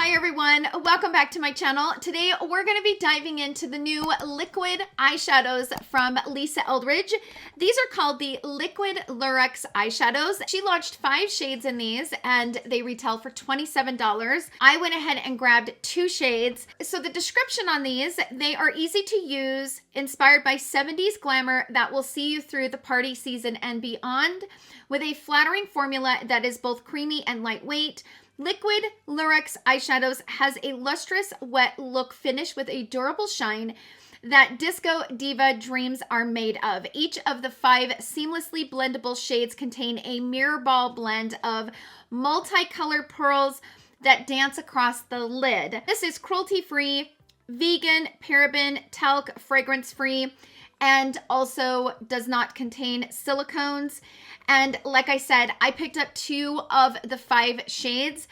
Hi everyone, welcome back to my channel. Today we're going to be diving into the new liquid eyeshadows from Lisa Eldridge. These are called the Liquid Lurex Eyeshadows. She launched 5 shades in these and they retail for $27. I went ahead and grabbed 2 shades. So the description on these, they are easy to use, inspired by 70s glamour that will see you through the party season and beyond, with a flattering formula that is both creamy and lightweight. Liquid Lurex Eyeshadows has a lustrous, wet look finish with a durable shine that disco diva dreams are made of. Each of the 5 seamlessly blendable shades contain a mirror ball blend of multicolored pearls that dance across the lid. This is cruelty-free, vegan, paraben, talc, fragrance-free, and also does not contain silicones. And like I said, I picked up 2 of the 5 shades.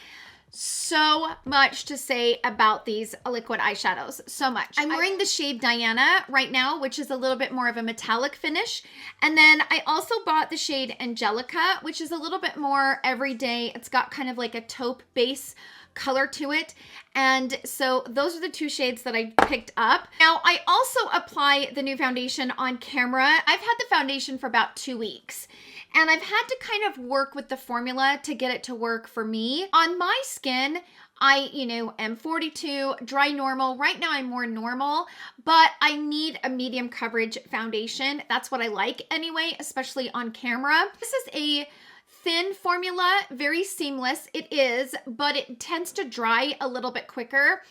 So much to say about these liquid eyeshadows. So much. I'm wearing the shade Diana right now, which is a little bit more of a metallic finish. And then I also bought the shade Angelica, which is a little bit more everyday. It's got kind of like a taupe base color to it. And so those are the 2 shades that I picked up. Now I also apply the new foundation on camera. I've had the foundation for about 2 weeks. And I've had to kind of work with the formula to get it to work for me. On my skin, I, am 42, dry normal. Right now I'm more normal, but I need a medium coverage foundation. That's what I like anyway, especially on camera. This is a thin formula, very seamless. It is, but it tends to dry a little bit quicker.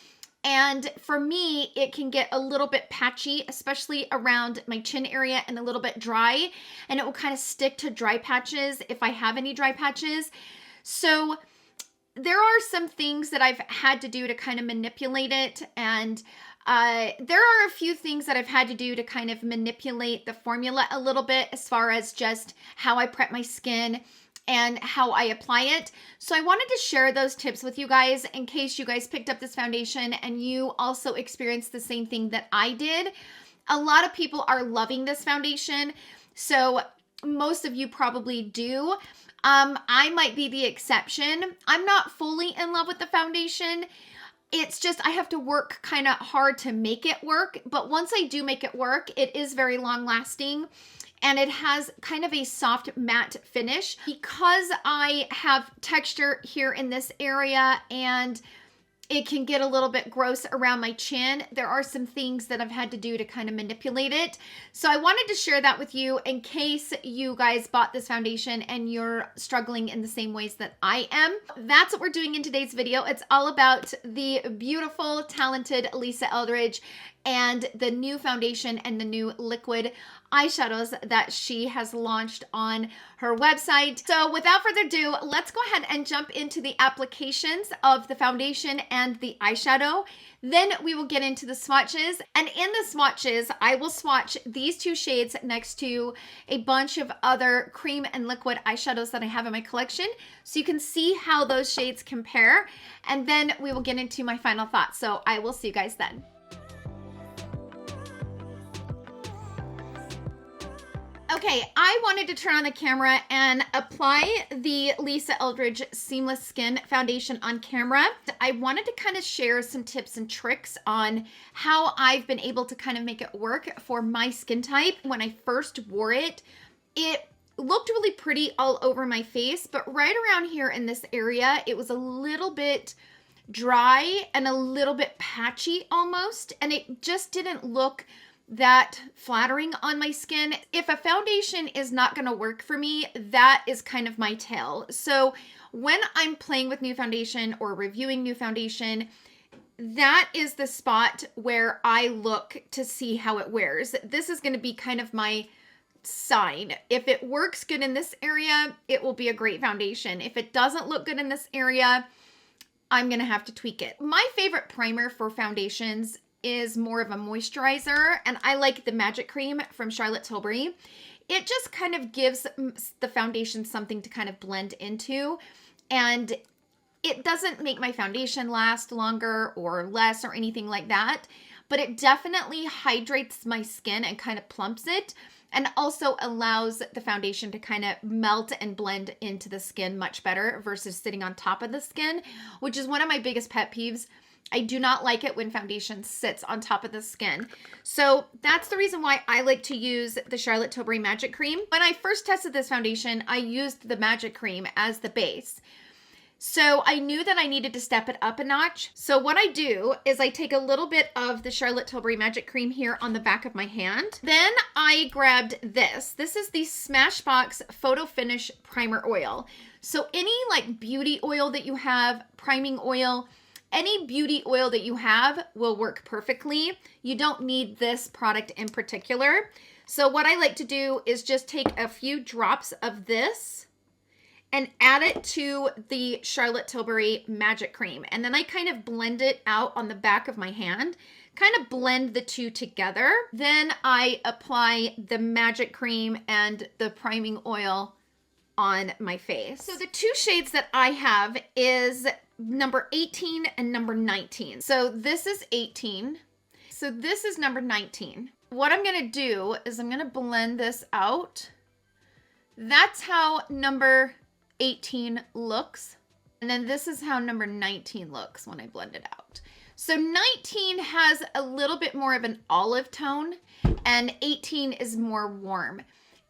And for me, it can get a little bit patchy, especially around my chin area and a little bit dry. And it will kind of stick to dry patches if I have any dry patches. So there are some things that I've had to do to kind of manipulate it. And there are a few things that I've had to do to kind of manipulate the formula a little bit as far as just how I prep my skin and how I apply it. So I wanted to share those tips with you guys in case you guys picked up this foundation and you also experienced the same thing that I did. A lot of people are loving this foundation, so most of you probably do. I might be the exception. I'm not fully in love with the foundation. It's just I have to work kind of hard to make it work, but once I do make it work, it is very long lasting. And it has kind of a soft matte finish. Because I have texture here in this area and it can get a little bit gross around my chin, there are some things that I've had to do to kind of manipulate it. So I wanted to share that with you in case you guys bought this foundation and you're struggling in the same ways that I am. That's what we're doing in today's video. It's all about the beautiful, talented Lisa Eldridge and the new foundation and the new liquid eyeshadows that she has launched on her website. So without further ado, let's go ahead and jump into the applications of the foundation and the eyeshadow. Then we will get into the swatches. And in the swatches, I will swatch these 2 shades next to a bunch of other cream and liquid eyeshadows that I have in my collection, so you can see how those shades compare. And then we will get into my final thoughts. So I will see you guys then. Okay, I wanted to turn on the camera and apply the Lisa Eldridge Seamless Skin Foundation on camera. I wanted to kind of share some tips and tricks on how I've been able to kind of make it work for my skin type. When I first wore it, it looked really pretty all over my face, but right around here in this area, it was a little bit dry and a little bit patchy almost, and it just didn't look that flattering on my skin. If a foundation is not going to work for me, that is kind of my tell. So when I'm playing with new foundation or reviewing new foundation, that is the spot where I look to see how it wears. This is going to be kind of my sign. If it works good in this area, it will be a great foundation. If it doesn't look good in this area, I'm going to have to tweak it. My favorite primer for foundations is more of a moisturizer, and I like the Magic Cream from Charlotte Tilbury. It just kind of gives the foundation something to kind of blend into, and it doesn't make my foundation last longer or less or anything like that, but it definitely hydrates my skin and kind of plumps it. and also allows the foundation to kind of melt and blend into the skin much better versus sitting on top of the skin, which is one of my biggest pet peeves. I do not like it when foundation sits on top of the skin. So that's the reason why I like to use the Charlotte Tilbury Magic Cream. When I first tested this foundation, I used the Magic Cream as the base. So I knew that I needed to step it up a notch. So what I do is I take a little bit of the Charlotte Tilbury Magic Cream here on the back of my hand. Then I grabbed this. This is the Smashbox Photo Finish Primer Oil. So any like beauty oil that you have, priming oil, any beauty oil that you have will work perfectly. You don't need this product in particular. So what I like to do is just take a few drops of this and add it to the Charlotte Tilbury Magic Cream. And then I kind of blend it out on the back of my hand, kind of blend the two together. Then I apply the Magic Cream and the priming oil on my face. So the two shades that I have is number 18 and number 19. So this is 18. So this is number 19. What I'm gonna do is I'm gonna blend this out. That's how number 18 looks. And then this is how number 19 looks when I blend it out. So 19 has a little bit more of an olive tone and 18 is more warm.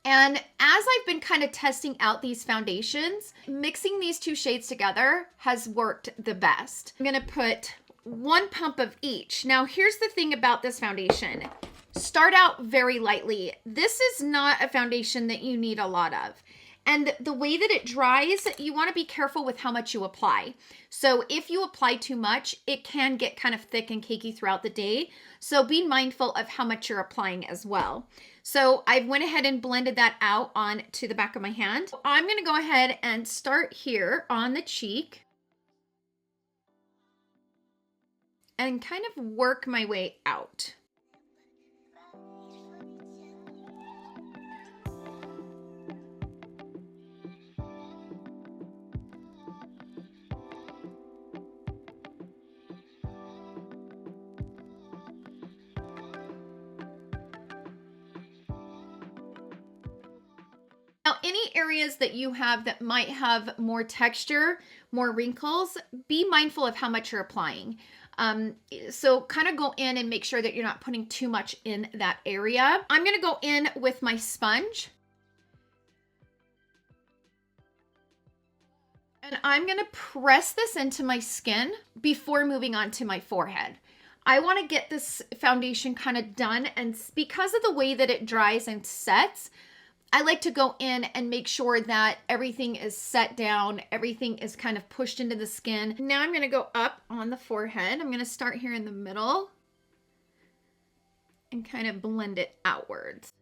And as I've been kind of testing out these foundations, mixing these two shades together has worked the best. I'm gonna put 1 pump of each. Now here's the thing about this foundation. Start out very lightly. This is not a foundation that you need a lot of. And the way that it dries, you want to be careful with how much you apply. So if you apply too much, it can get kind of thick and cakey throughout the day. So be mindful of how much you're applying as well. So I went ahead and blended that out onto the back of my hand. I'm going to go ahead and start here on the cheek and kind of work my way out. Now, any areas that you have that might have more texture, more wrinkles, be mindful of how much you're applying. So kind of go in and make sure that you're not putting too much in that area. I'm going to go in with my sponge. And I'm going to press this into my skin before moving on to my forehead. I want to get this foundation kind of done, and because of the way that it dries and sets, I like to go in and make sure that everything is set down, everything is kind of pushed into the skin. Now I'm going to go up on the forehead. I'm going to start here in the middle and kind of blend it outwards.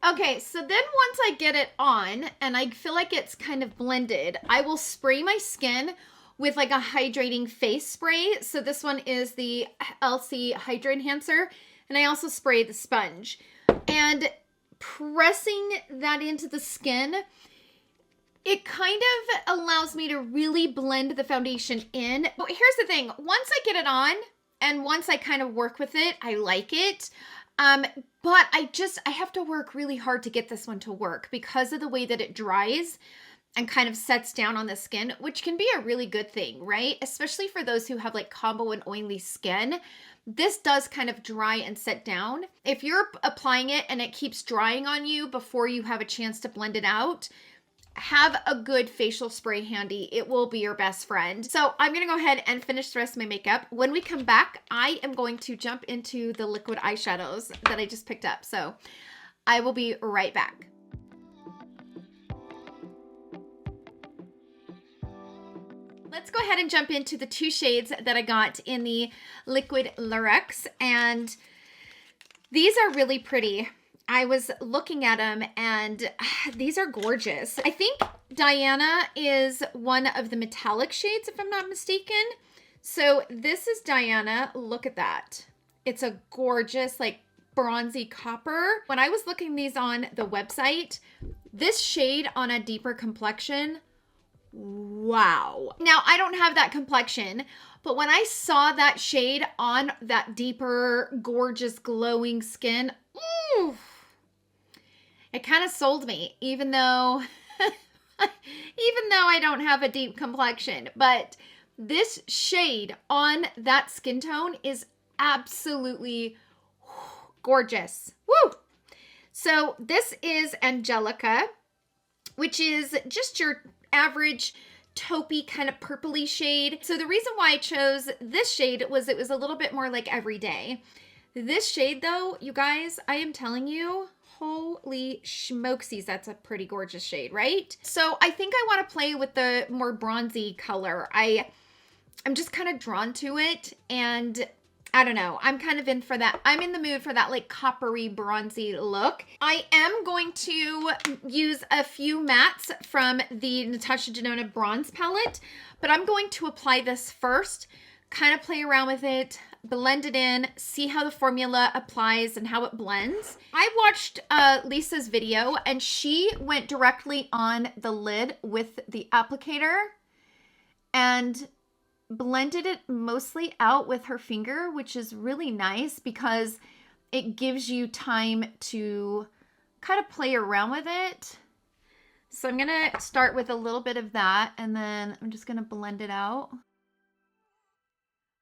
Okay, so then once I get it on and I feel like it's kind of blended, I will spray my skin with like a hydrating face spray. So this one is the LC Hydra Enhancer, and I also spray the sponge. And pressing that into the skin, it kind of allows me to really blend the foundation in. But here's the thing, once I get it on and once I kind of work with it, I like it. But I have to work really hard to get this one to work because of the way that it dries and kind of sets down on the skin, which can be a really good thing, right? Especially for those who have like combo and oily skin. This does kind of dry and set down. If you're applying it and it keeps drying on you before you have a chance to blend it out, have a good facial spray handy. It will be your best friend. So I'm going to go ahead and finish the rest of my makeup. When we come back, I am going to jump into the liquid eyeshadows that I just picked up. So I will be right back. Let's go ahead and jump into the two shades that I got in the Liquid Lurex, and these are really pretty. I was looking at them and these are gorgeous. I think Diana is one of the metallic shades, if I'm not mistaken. So this is Diana. Look at that. It's a gorgeous, like, bronzy copper. When I was looking these on the website, this shade on a deeper complexion, wow. Now, I don't have that complexion, but when I saw that shade on that deeper, gorgeous, glowing skin, ooh, it kind of sold me, even though I don't have a deep complexion. But this shade on that skin tone is absolutely gorgeous. Woo! So this is Angelica, which is just your average taupey kind of purpley shade. So the reason why I chose this shade was it was a little bit more like everyday. This shade though, you guys, I am telling you, holy schmokesies, that's a pretty gorgeous shade, right? So I think I want to play with the more bronzy color. I'm just kind of drawn to it, and I don't know, I'm kind of in for that. I'm in the mood for that like coppery bronzy look. I am going to use a few mattes from the Natasha Denona bronze palette, but I'm going to apply this first, kind of play around with it, blend it in, see how the formula applies and how it blends. I watched Lisa's video and she went directly on the lid with the applicator and blended it mostly out with her finger, which is really nice because it gives you time to kind of play around with it. So I'm gonna start with a little bit of that and then I'm just gonna blend it out.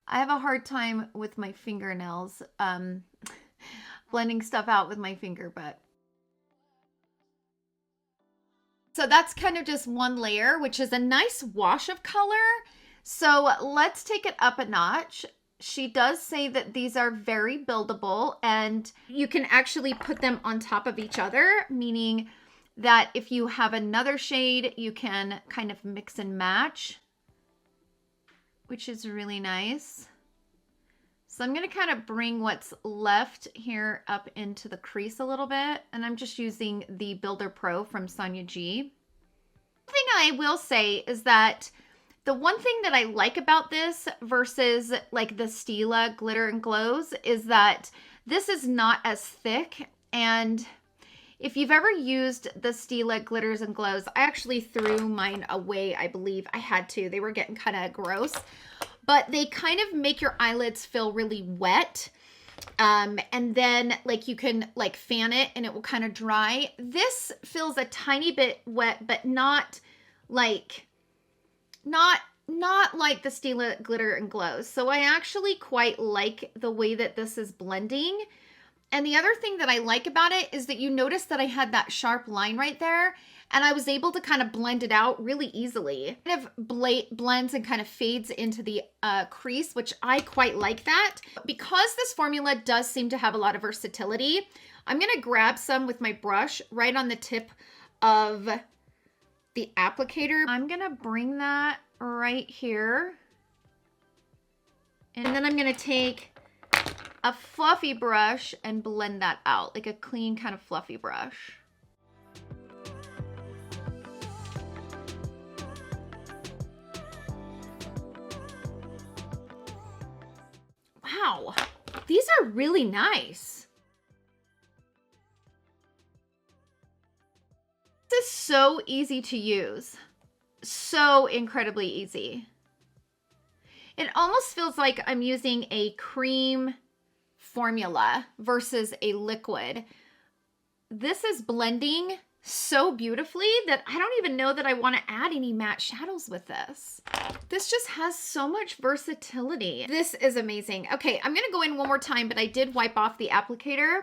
I have a hard time with my fingernails, blending stuff out with my finger, but. So that's kind of just one layer, which is a nice wash of color. So let's take it up a notch. She does say that these are very buildable and you can actually put them on top of each other, meaning that if you have another shade, you can kind of mix and match, which is really nice. So I'm going to kind of bring what's left here up into the crease a little bit, and I'm just using the Builder Pro from Sonia G. The thing I will say is that the one thing that I like about this versus like the Stila Glitter and Glows is that this is not as thick, and if you've ever used the Stila Glitters and Glows, I actually threw mine away, I believe. I had to. They were getting kind of gross. But they kind of make your eyelids feel really wet. And then like you can like fan it and it will kind of dry. This feels a tiny bit wet, but not like the Stila Glitter and Glows. So I actually quite like the way that this is blending. And the other thing that I like about it is that you notice that I had that sharp line right there, and I was able to kind of blend it out really easily. It kind of blends and kind of fades into the crease, which I quite like that. Because this formula does seem to have a lot of versatility, I'm gonna grab some with my brush right on the tip of the applicator. I'm gonna bring that right here. And then I'm gonna take a fluffy brush and blend that out, like a clean kind of fluffy brush. Wow, these are really nice. This is so easy to use. So incredibly easy. It almost feels like I'm using a cream formula versus a liquid. This is blending so beautifully that I don't even know that I want to add any matte shadows with this. This just has so much versatility. This is amazing. Okay, I'm gonna go in one more time, but I did wipe off the applicator.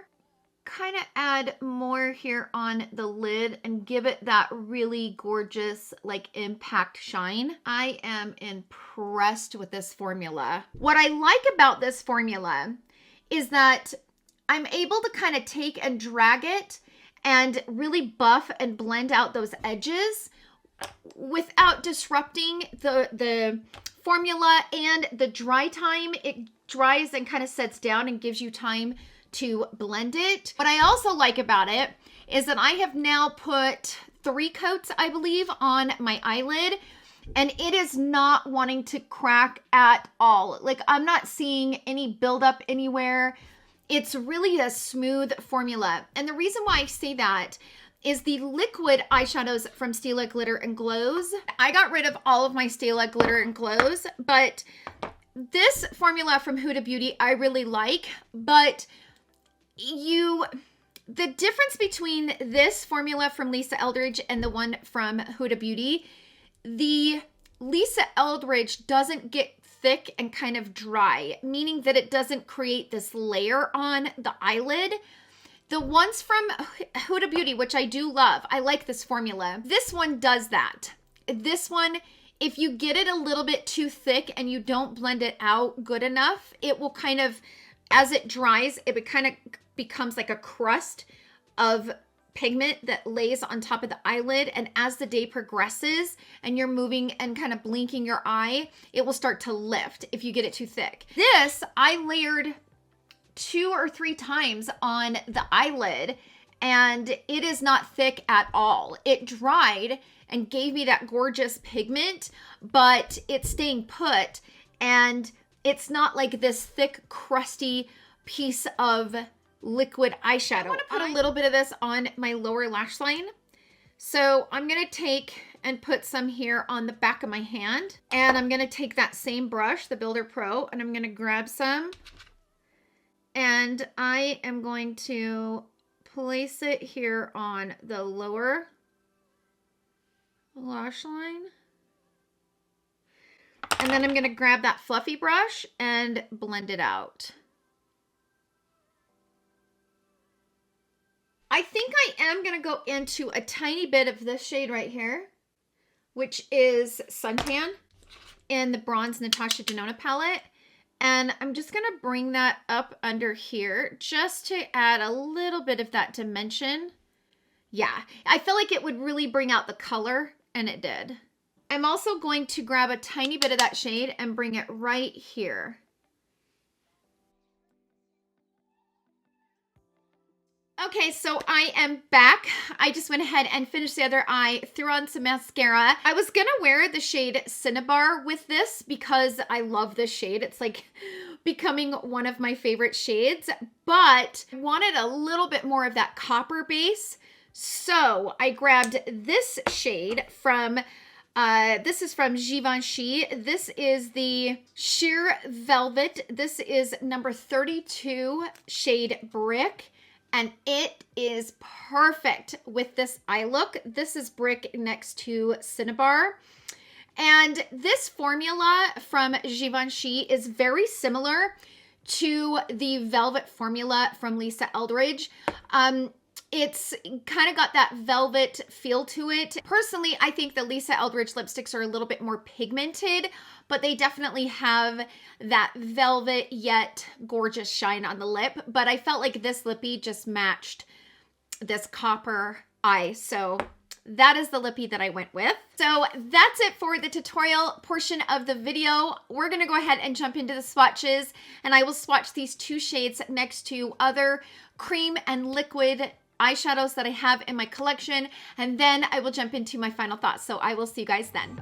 Kind of add more here on the lid and give it that really gorgeous like impact shine. I am impressed with this formula. What I like about this formula is that I'm able to kind of take and drag it and really buff and blend out those edges without disrupting the formula and the dry time. It dries and kind of sets down and gives you time to blend it. What I also like about it is that I have now put 3 coats, I believe, on my eyelid, and it is not wanting to crack at all. Like, I'm not seeing any buildup anywhere. It's really a smooth formula. And the reason why I say that is the liquid eyeshadows from Stila Glitter and Glows. I got rid of all of my Stila Glitter and Glows, but this formula from Huda Beauty I really like. But the difference between this formula from Lisa Eldridge and the one from Huda Beauty, the Lisa Eldridge doesn't get thick and kind of dry, meaning that it doesn't create this layer on the eyelid. The ones from Huda Beauty, which I do love, I like this formula. This one does that. This one, if you get it a little bit too thick and you don't blend it out good enough, it will kind of, as it dries, it kind of becomes like a crust of pigment that lays on top of the eyelid. And as the day progresses and you're moving and kind of blinking your eye, it will start to lift if you get it too thick. This, I layered 2 or 3 times on the eyelid, and it is not thick at all. It dried and gave me that gorgeous pigment, but it's staying put, and it's not like this thick, crusty piece of liquid eyeshadow. I want to put a little bit of this on my lower lash line. So I'm going to take and put some here on the back of my hand, and I'm going to take that same brush, the Builder Pro, and I'm going to grab some. And I am going to place it here on the lower lash line. And then I'm going to grab that fluffy brush and blend it out. I think I am going to go into a tiny bit of this shade right here, which is Suntan in the Bronze Natasha Denona palette. And I'm just going to bring that up under here just to add a little bit of that dimension. Yeah, I feel like it would really bring out the color, and it did. I'm also going to grab a tiny bit of that shade and bring it right here. Okay, so I am back. I just went ahead and finished the other eye, threw on some mascara. I was gonna wear the shade Cinnabar with this because I love this shade. It's like becoming one of my favorite shades, but I wanted a little bit more of that copper base. So I grabbed this shade from, this is from Givenchy. This is the Sheer Velvet. This is number 32 shade Brick. And it is perfect with this eye look. This is Brick next to Cinnabar. And this formula from Givenchy is very similar to the Velvet formula from Lisa Eldridge. It's kind of got that velvet feel to it. Personally, I think the Lisa Eldridge lipsticks are a little bit more pigmented, but they definitely have that velvet yet gorgeous shine on the lip. But I felt like this lippy just matched this copper eye. So that is the lippy that I went with. So that's it for the tutorial portion of the video. We're gonna go ahead and jump into the swatches, and I will swatch these 2 shades next to other cream and liquid eyeshadows that I have in my collection, and then I will jump into my final thoughts. So I will see you guys then.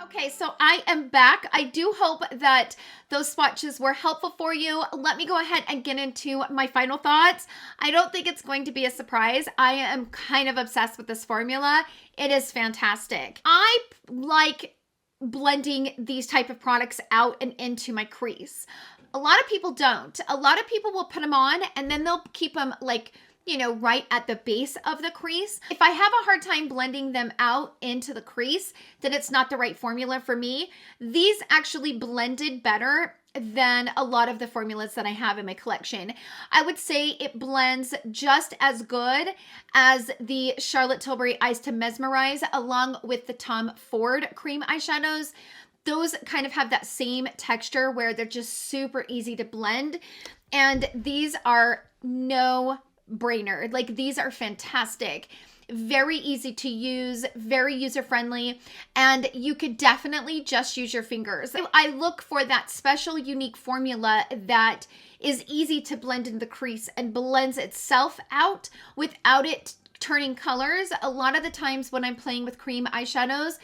Okay, so I am back. I do hope that those swatches were helpful for you. Let me go ahead and get into my final thoughts. I don't think it's going to be a surprise. I am kind of obsessed with this formula. It is fantastic. I like blending these type of products out and into my crease. A lot of people don't. A lot of people will put them on and then they'll keep them like, you know, right at the base of the crease. If I have a hard time blending them out into the crease, then it's not the right formula for me. These actually blended better than a lot of the formulas that I have in my collection. I would say it blends just as good as the Charlotte Tilbury Eyes to Mesmerize along with the Tom Ford cream eyeshadows. Those kind of have that same texture where they're just super easy to blend. And these are no brainer. Like, these are fantastic. Very easy to use, very user-friendly, and you could definitely just use your fingers. I look for that special, unique formula that is easy to blend in the crease and blends itself out without it turning colors. A lot of the times when I'm playing with cream eyeshadows,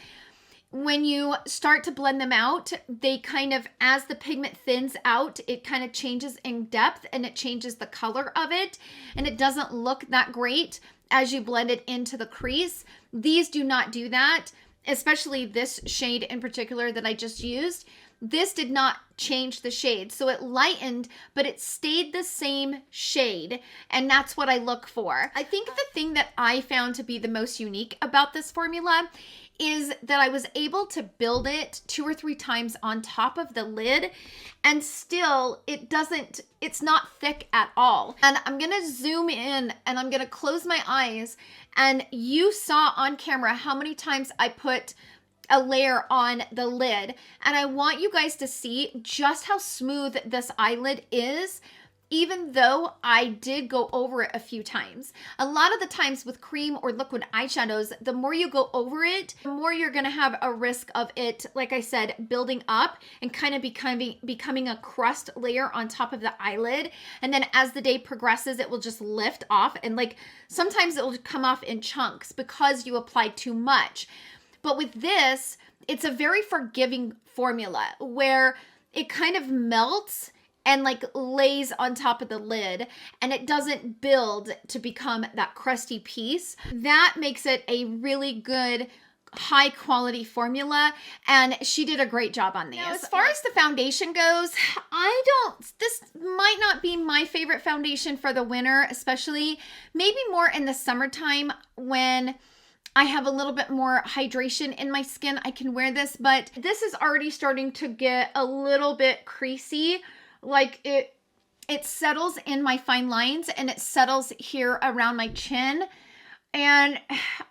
when you start to blend them out, they kind of, as the pigment thins out, it kind of changes in depth and it changes the color of it, and it doesn't look that great as you blend it into the crease. These do not do that, especially this shade in particular that I just used. This did not change the shade. So it lightened, but it stayed the same shade. And that's what I look for. I think the thing that I found to be the most unique about this formula is that I was able to build it 2 or 3 times on top of the lid, and still it's not thick at all. And I'm gonna zoom in and I'm gonna close my eyes, and you saw on camera how many times I put a layer on the lid, and I want you guys to see just how smooth this eyelid is, even though I did go over it a few times. A lot of the times with cream or liquid eyeshadows, the more you go over it, the more you're gonna have a risk of it, like I said, building up and kind of becoming a crust layer on top of the eyelid. And then as the day progresses, it will just lift off, and like sometimes it will come off in chunks because you applied too much. But with this, it's a very forgiving formula where it kind of melts and like lays on top of the lid, and it doesn't build to become that crusty piece. That makes it a really good, high quality formula, and she did a great job on these. Now, as far as the foundation goes, this might not be my favorite foundation for the winter, especially maybe more in the summertime when I have a little bit more hydration in my skin. I can wear this, but this is already starting to get a little bit creasy. Like it settles in my fine lines and it settles here around my chin. And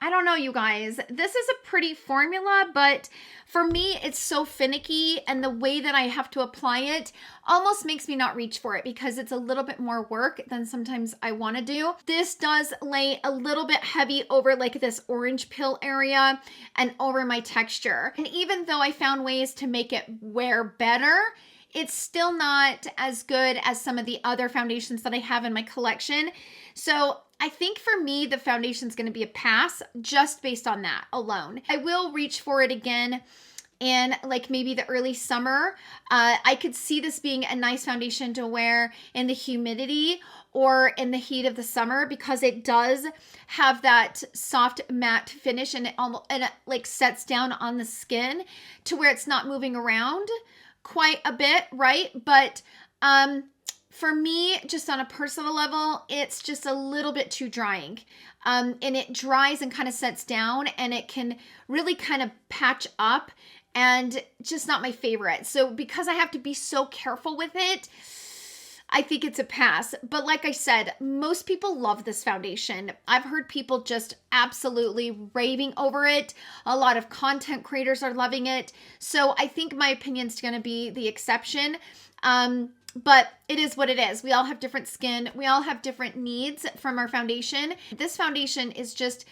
I don't know, you guys, this is a pretty formula, but for me, it's so finicky, and the way that I have to apply it almost makes me not reach for it because it's a little bit more work than sometimes I want to do. This does lay a little bit heavy over like this orange peel area and over my texture. And even though I found ways to make it wear better, it's still not as good as some of the other foundations that I have in my collection. So I think for me, the foundation is going to be a pass just based on that alone. I will reach for it again in like maybe the early summer. I could see this being a nice foundation to wear in the humidity or in the heat of the summer because it does have that soft matte finish, and it like sets down on the skin to where it's not moving around quite a bit, right? But for me, just on a personal level, it's just a little bit too drying. And it dries and kind of sets down, and it can really kind of patch up, and just not my favorite. So because I have to be so careful with it, I think it's a pass. But like I said, most people love this foundation. I've heard people just absolutely raving over it. A lot of content creators are loving it. So I think my opinion's going to be the exception. But it is what it is. We all have different skin. We all have different needs from our foundation. This foundation is just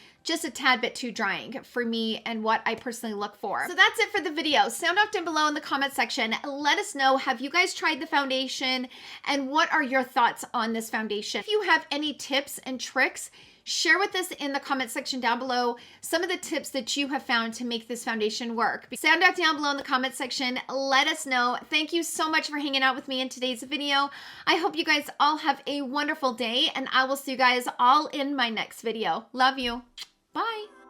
a tad bit too drying for me and what I personally look for. So that's it for the video. Sound off down below in the comment section. Let us know, have you guys tried the foundation and what are your thoughts on this foundation? If you have any tips and tricks, share with us in the comment section down below some of the tips that you have found to make this foundation work. Sound out down below in the comment section. Let us know. Thank you so much for hanging out with me in today's video. I hope you guys all have a wonderful day, and I will see you guys all in my next video. Love you. Bye.